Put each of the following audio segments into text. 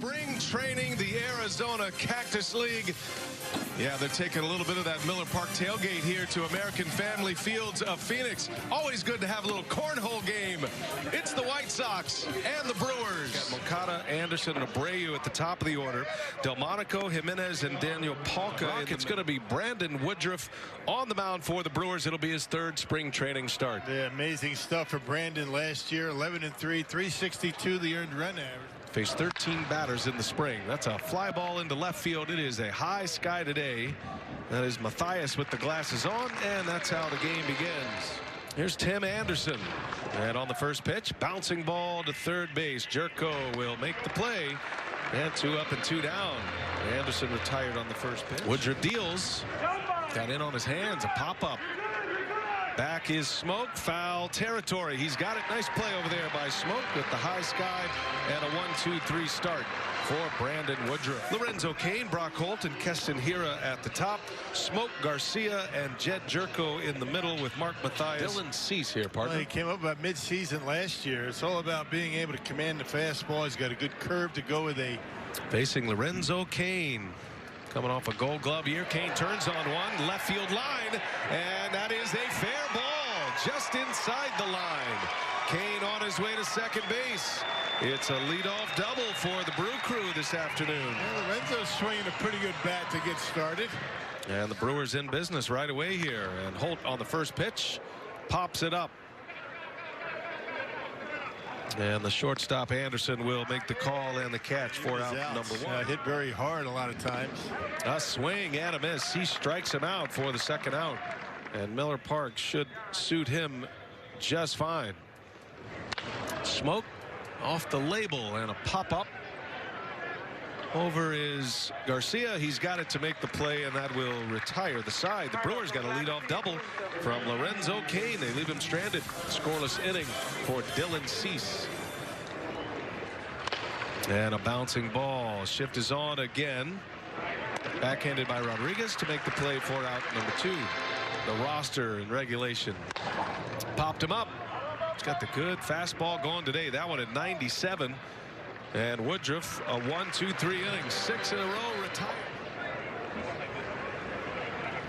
spring training, the Arizona Cactus League. Yeah, they're taking a little bit of that Miller Park tailgate here to American Family Fields of Phoenix. Always good to have a little cornhole game. It's the White Sox and the Brewers. Got Moncada, Anderson, and Abreu at the top of the order. Delmonico, Jimenez, and Daniel Palka. It's going to be Brandon Woodruff on the mound for the Brewers. It'll be his third spring training start. Yeah, amazing stuff for Brandon last year. 11-3, 362 the earned run average. Faced 13 batters in the spring. That's a fly ball into left field. It is a high sky today. That is Matthias with the glasses on, and that's how the game begins. Here's Tim Anderson. And on the first pitch, bouncing ball to third base. Jerko will make the play. And 2 up and 2 down. Anderson retired on the first pitch. Woodruff deals. Got in on his hands. A pop-up. Back is Smoke, foul territory. He's got it. Nice play over there by Smoke with the high sky and a 1-2-3 start for Brandon Woodruff. Lorenzo Cain, Brock Holt, and Keston Hiura at the top. Smoke, Garcia, and Jed Jerko in the middle with Mark Matthias. Dylan Cease here, partner. Well, he came up about mid-season last year. It's all about being able to command the fastball. He's got a good curve to go with a... Facing Lorenzo Cain. Coming off a Gold Glove year. Cain turns on one, left field line, and that is a fair ball just inside the line. Cain on his way to second base. It's a leadoff double for the Brew Crew this afternoon. Well, Lorenzo's swinging a pretty good bat to get started. And the Brewers in business right away here. And Holt on the first pitch pops it up. And the shortstop Anderson will make the call and the catch for out number 1. Hit very hard a lot of times. A swing and a miss. He strikes him out for the second out. And Miller Park should suit him just fine. Smoke off the label and a pop-up. Over is Garcia. He's got it to make the play, and that will retire the side. The Brewers got a leadoff double from Lorenzo Cain. They leave him stranded. Scoreless inning for Dylan Cease. And a bouncing ball. Shift is on again. Backhanded by Rodriguez to make the play for out number 2. The roster in regulation. Popped him up. He's got the good fastball going today. That one at 97. And Woodruff, a 1-2-3 inning, 6 in a row, retired.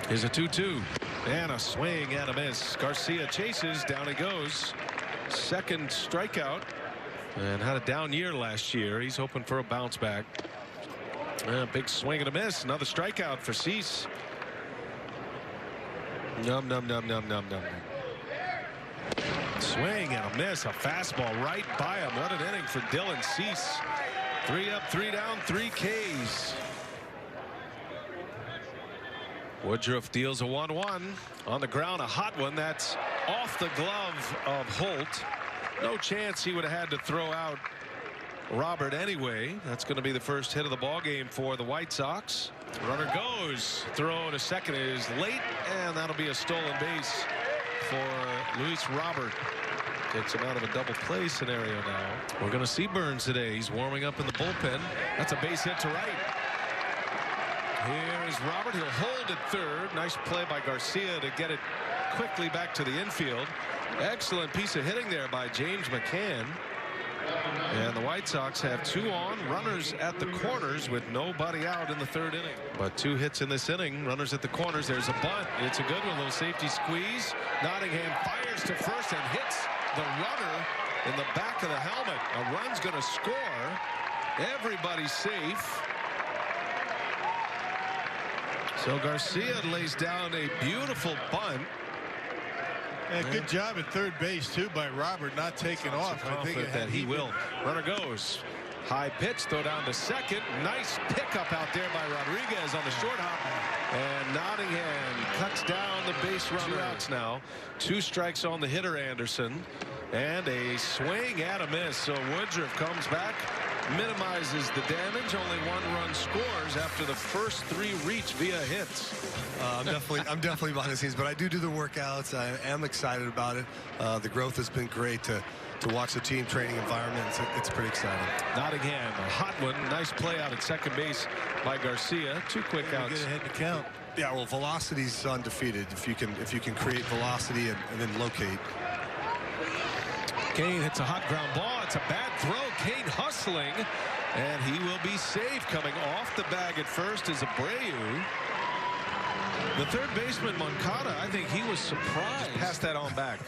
Here's a 2-2 and a swing and a miss. Garcia chases, down he goes. Second strikeout, and had a down year last year. He's hoping for a bounce back. Big swing and a miss. Another strikeout for Cease. Num. Swing and a miss. A fastball right by him. What an inning for Dylan Cease. 3 up, 3 down, 3 Ks. Woodruff deals a 1-1 on the ground. A hot one that's off the glove of Holt. No chance he would have had to throw out Robert anyway. That's going to be the first hit of the ball game for the White Sox. Runner goes. Throw to second is late, and that'll be a stolen base for Luis Robert. Takes him out of a double play scenario now. We're going to see Burns today. He's warming up in the bullpen. That's a base hit to right. Here is Robert. He'll hold at third. Nice play by Garcia to get it quickly back to the infield. Excellent piece of hitting there by James McCann. And the White Sox have 2 on, runners at the corners with nobody out in the 3rd inning. But 2 hits in this inning, runners at the corners. There's a bunt. It's a good one. Little safety squeeze. Nottingham fires to first and hits the runner in the back of the helmet. A run's going to score. Everybody's safe. So Garcia lays down a beautiful bunt. And good job at third base, too, by Robert, not taking off. I think that he will. Runner goes. High pitch, throw down to second. Nice pickup out there by Rodriguez on the short hop. And Nottingham cuts down the base runner. 2 outs now. 2 strikes on the hitter, Anderson. And a swing and a miss. So Woodruff comes back, minimizes the damage. Only 1 run scores after the first 3 reach via hits. I'm definitely behind the scenes, but I do the workouts. I am excited about it. The growth has been great to watch the team training environment. It's pretty exciting. Nottingham, a hot one. Nice play out at second base by Garcia. 2 quick outs. Get ahead in the count. Yeah, well, velocity's undefeated. If you can create velocity and then locate. Cain hits a hot ground ball. It's a bad throw. Cain hustling. And he will be safe. Coming off the bag at first is Abreu. The third baseman, Moncada, I think he was surprised. Just pass that on back.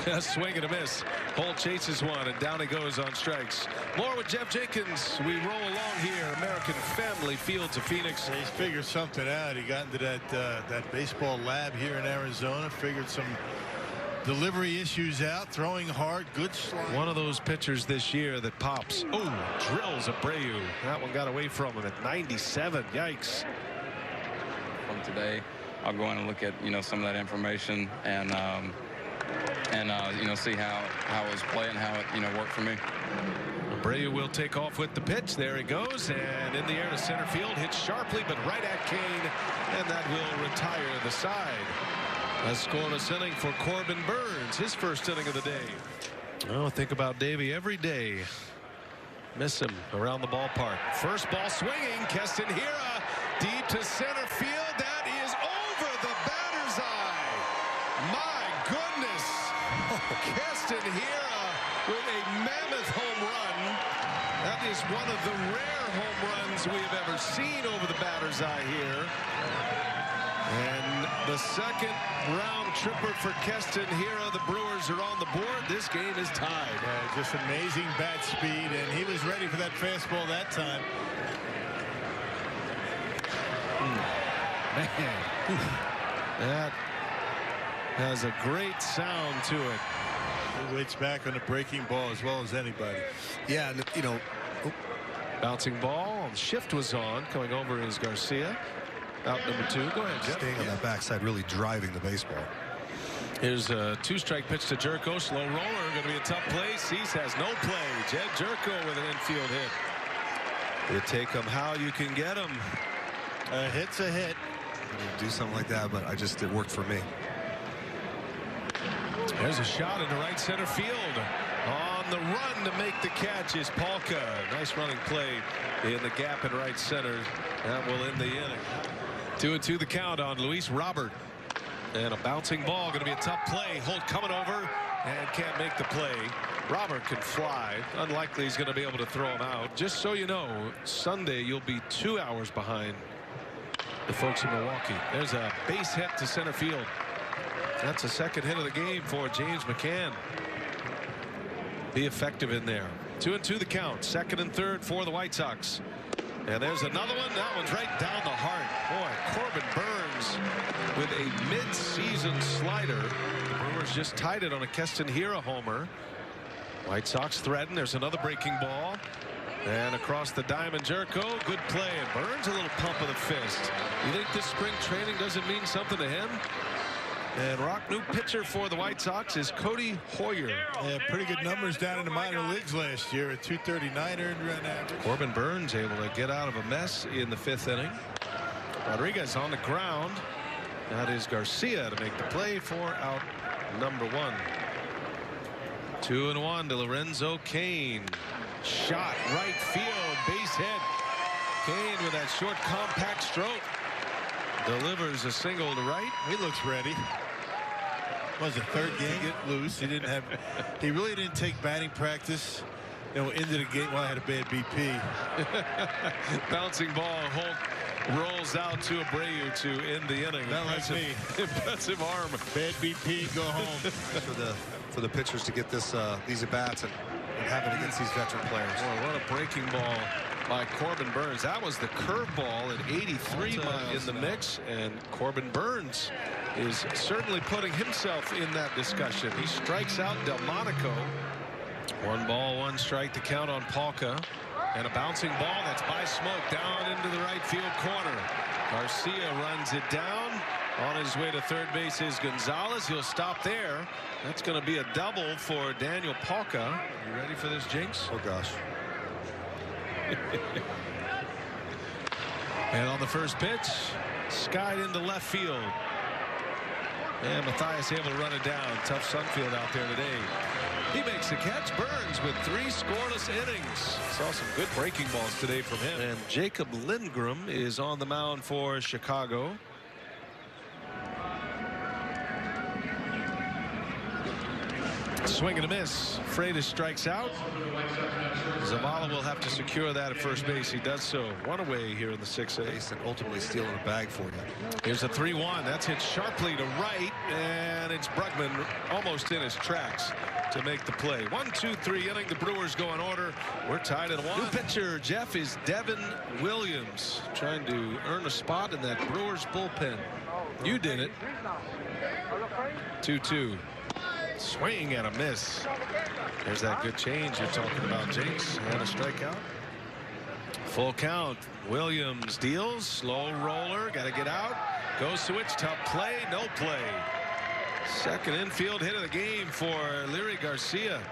A swing and a miss. Holt chases one, and down he goes on strikes. More with Jeff Jenkins. We roll along here. American Family Fields of Phoenix. He's figured something out. He got into that baseball lab here in Arizona. Figured some delivery issues out. Throwing hard. Good slide. One of those pitchers this year that pops. Oh, drills Abreu. That one got away from him at 97. Yikes. From today, I'll go in and look at some of that information and see how it was playing, how it worked for me. Abreu will take off with the pitch. There he goes, and in the air to center field, hits sharply but right at Kane, and that will retire the side. A scoreless inning for Corbin Burns, his first inning of the day. Oh, think about Davey every day. Miss him around the ballpark. First ball swinging. Keston Hiura deep to center field. That is over the batter's eye. My goodness. Keston Hiura with a mammoth home run. That is one of the rare home runs we have ever seen over the batter's eye here. And the second round tripper for Keston Hiura. The Brewers are on the board. This game is tied. Just amazing bat speed, and he was ready for that fastball that time. Man, that has a great sound to it. He waits back on the breaking ball as well as anybody. Yeah, and, Bouncing ball. Shift was on. Coming over is Garcia. Out number 2. Go ahead, Jeff. staying on that backside, really driving the baseball. Here's a 2-strike pitch to Jerko. Slow roller. Going to be a tough play. Cease has no play. Jed Jerko with an infield hit. You take him how you can get him. A hit's a hit. Do something like that, but it worked for me. There's a shot into right center field. On the run to make the catch is Palka. Nice running play in the gap in right center. That will end the inning. 2-2 the count on Luis Robert. And a bouncing ball. Going to be a tough play. Holt coming over and can't make the play. Robert can fly. Unlikely he's going to be able to throw him out. Just so you know, Sunday you'll be 2 hours behind the folks in Milwaukee. There's a base hit to center field. That's the second hit of the game for James McCann. Be effective in there. 2-2 the count. Second and third for the White Sox. And there's another one. That one's right down the heart. Boy, Corbin Burns with a mid-season slider. The Brewers just tied it on a Keston Hiura homer. White Sox threaten. There's another breaking ball. And across the diamond, Jerko. Good play. And Burns a little pump of the fist. You think this spring training doesn't mean something to him? And new pitcher for the White Sox is Cody Hoyer. Yeah, pretty good numbers down in the minor leagues last year. A 239 earned run average. Corbin Burns able to get out of a mess in the 5th inning. Rodriguez on the ground. That is Garcia to make the play for out number 1. 2-1 to Lorenzo Cain. Shot right field, base hit. Cain with that short compact stroke. Delivers a single to right. He looks ready. Was it third game? Get loose. He didn't have. He really didn't take batting practice. Into the game. Well, I had a bad BP. Bouncing ball. Holt rolls out to Abreu to end the inning. Not like me. Impressive arm. Bad BP. Go home. for the pitchers to get these at bats and have it against these veteran players. Boy, what a breaking ball by Corbin Burns. That was the curveball at 83 in the mix, and Corbin Burns is certainly putting himself in that discussion. He strikes out Delmonico. 1 ball, 1 strike to count on Palka, and a bouncing ball that's by Smoke down into the right field corner. Garcia runs it down. On his way to third base is Gonzalez. He'll stop there. That's going to be a double for Daniel Palka. You ready for this, Jinx? Oh gosh. And on the first pitch, skied into left field. And Matthias able to run it down. Tough Sunfield out there today. He makes the catch. Burns with 3 scoreless innings. Saw some good breaking balls today from him. And Jacob Lindgren is on the mound for Chicago. Swing and a miss. Freitas strikes out. Zavala will have to secure that at first base. He does so. One away here in the 6th inning. And ultimately stealing a bag for you. Here's a 3-1. That's hit sharply to right, and it's Brugman almost in his tracks to make the play. 1-2-3 inning. The Brewers go in order. We're tied at 1. New pitcher, Jeff, is Devin Williams, trying to earn a spot in that Brewers bullpen. You did it. 2-2. Swing and a miss. There's that good change you're talking about, James. And a strikeout. Full count. Williams deals. Slow roller. Got to get out. Go switch. Tough play. No play. Second infield hit of the game for Leary Garcia.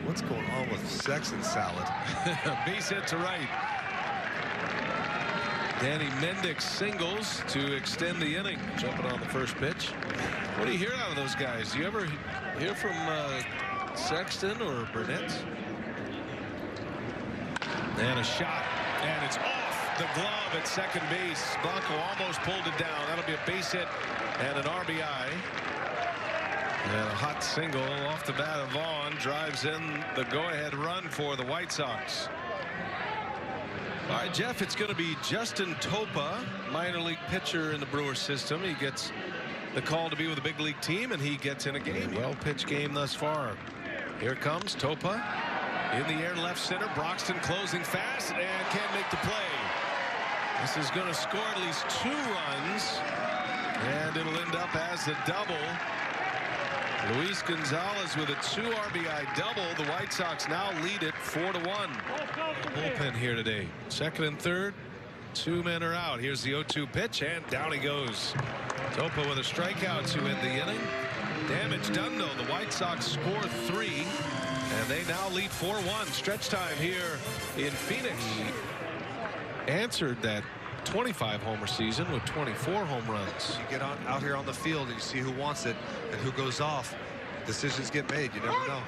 What's going on with Sexton salad? Base hit to right. Danny Mendick singles to extend the inning. Jumping on the first pitch. What do you hear out of those guys? Do you ever hear from Sexton or Burnett? And a shot. And it's off the glove at second base. Blanco almost pulled it down. That'll be a base hit and an RBI. And a hot single off the bat of Vaughn drives in the go-ahead run for the White Sox. All right, Jeff, it's going to be Justin Topa, minor league pitcher in the Brewers system. He gets the call to be with a big league team, and he gets in a game. Well-pitched game thus far. Here comes Topa. In the air, left center. Broxton closing fast and can't make the play. This is going to score at least 2 runs, and it'll end up as a double. Luis Gonzalez with a 2 RBI double. The White Sox now lead it 4-1. Bullpen here today. Second and third. 2 men are out. Here's the 0-2 pitch, and down he goes. Topa with a strikeout to end the inning. Damage done, though. The White Sox score 3, and they now lead 4-1. Stretch time here in Phoenix. He answered that 25 homer season with 24 home runs. You get out here on the field and you see who wants it and who goes off. Decisions get made. You never know.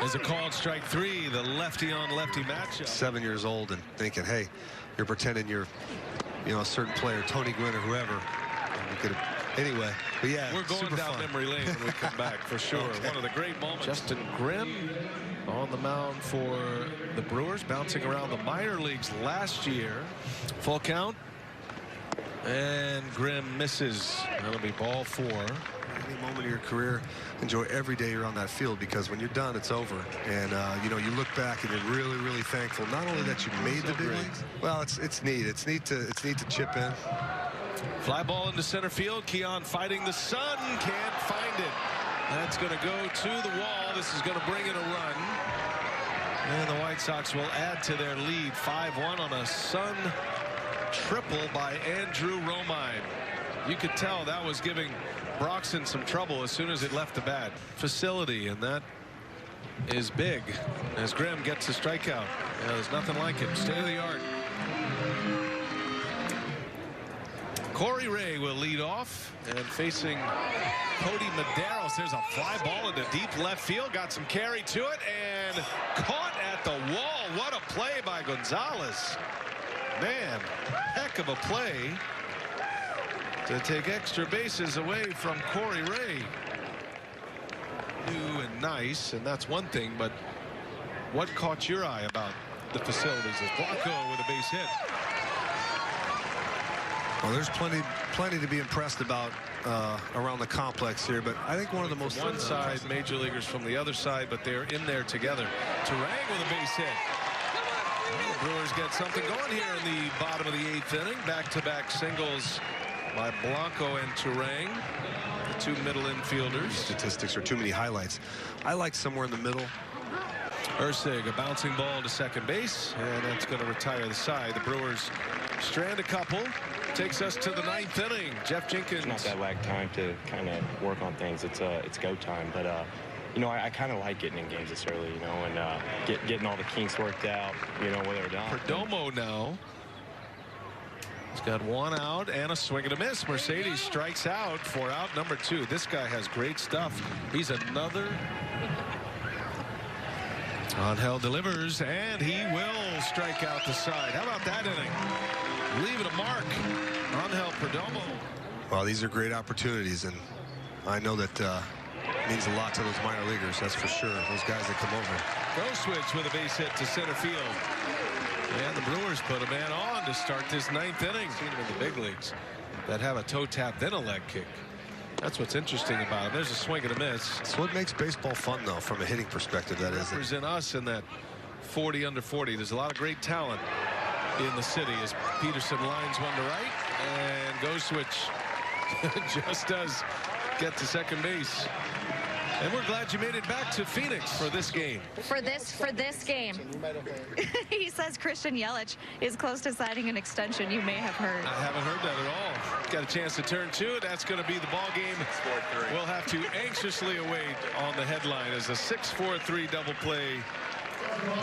As a called strike 3, the lefty on lefty matchup. 7 years old and thinking, hey, you're pretending you're, a certain player, Tony Gwynn or whoever. You could anyway. But yeah, we're going down memory lane when we come back for sure. Okay. One of the great moments. Justin Grimm on the mound for the Brewers, bouncing around the minor leagues last year. Full count. And Grimm misses. That'll be ball 4. Any moment of your career, enjoy every day you're on that field, because when you're done, it's over. And you look back and you're really, really thankful. Not only that you made the big leagues. Well, it's neat. It's neat to chip in. Fly ball into center field. Keon fighting the sun. Can't find it. That's going to go to the wall. This is going to bring in a run. And the White Sox will add to their lead 5-1 on a Sun triple by Andrew Romine. You could tell that was giving Broxton some trouble as soon as it left the bat. Facility, and that is big as Grimm gets a strikeout. There's nothing like it. State of the art. Corey Ray will lead off, and facing Cody Medeiros. There's a fly ball into deep left field. Got some carry to it and caught at the wall. What a play by Gonzalez. Man, heck of a play to take extra bases away from Corey Ray. New and nice, and that's one thing, but what caught your eye about the facilities? Is Blanco with a base hit. Well, there's plenty to be impressed about around the complex here, but I think one of the most one side, major leaguers from the other side, but they're in there together. Turang with a base hit. Well, the Brewers get something going here in the bottom of the 8th inning. Back-to-back singles by Blanco and Turang, the 2 middle infielders. Statistics are too many highlights. I like somewhere in the middle. Ursig, a bouncing ball to second base, and that's going to retire the side. The Brewers strand a couple. Takes us to the 9th inning. Jeff Jenkins. It's not that lag time to kind of work on things. It's go time. But I kind of like getting in games this early, and getting all the kinks worked out, whether or not. Perdomo now. He's got 1 out and a swing and a miss. Mercedes strikes out for out number 2. This guy has great stuff. He's another. Angel delivers, and he will strike out the side. How about that inning? Leaving a mark. Angel Perdomo. Well, these are great opportunities, and I know that means a lot to those minor leaguers, that's for sure. Those guys that come over. Go switch with a base hit to center field. And the Brewers put a man on to start this 9th inning. Seen them in the big leagues that have a toe tap, then a leg kick. That's what's interesting about it. There's a swing and a miss. It's what makes baseball fun, though, from a hitting perspective. That is. Represent us in that 40 under 40. There's a lot of great talent in the city as Peterson lines one to right, and go switch just does get to second base. And we're glad you made it back to Phoenix for this game. For this game. He says Christian Yelich is close to signing an extension. You may have heard. I haven't heard that at all. Got a chance to turn 2. That's going to be the ball game. We'll have to anxiously await on the headline as a 6-4-3 double play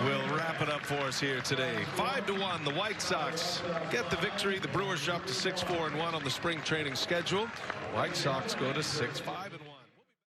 will wrap it up for us here today. 5-1, the White Sox get the victory. The Brewers drop to 6-4-1 on the spring training schedule. White Sox go to 6-5-1.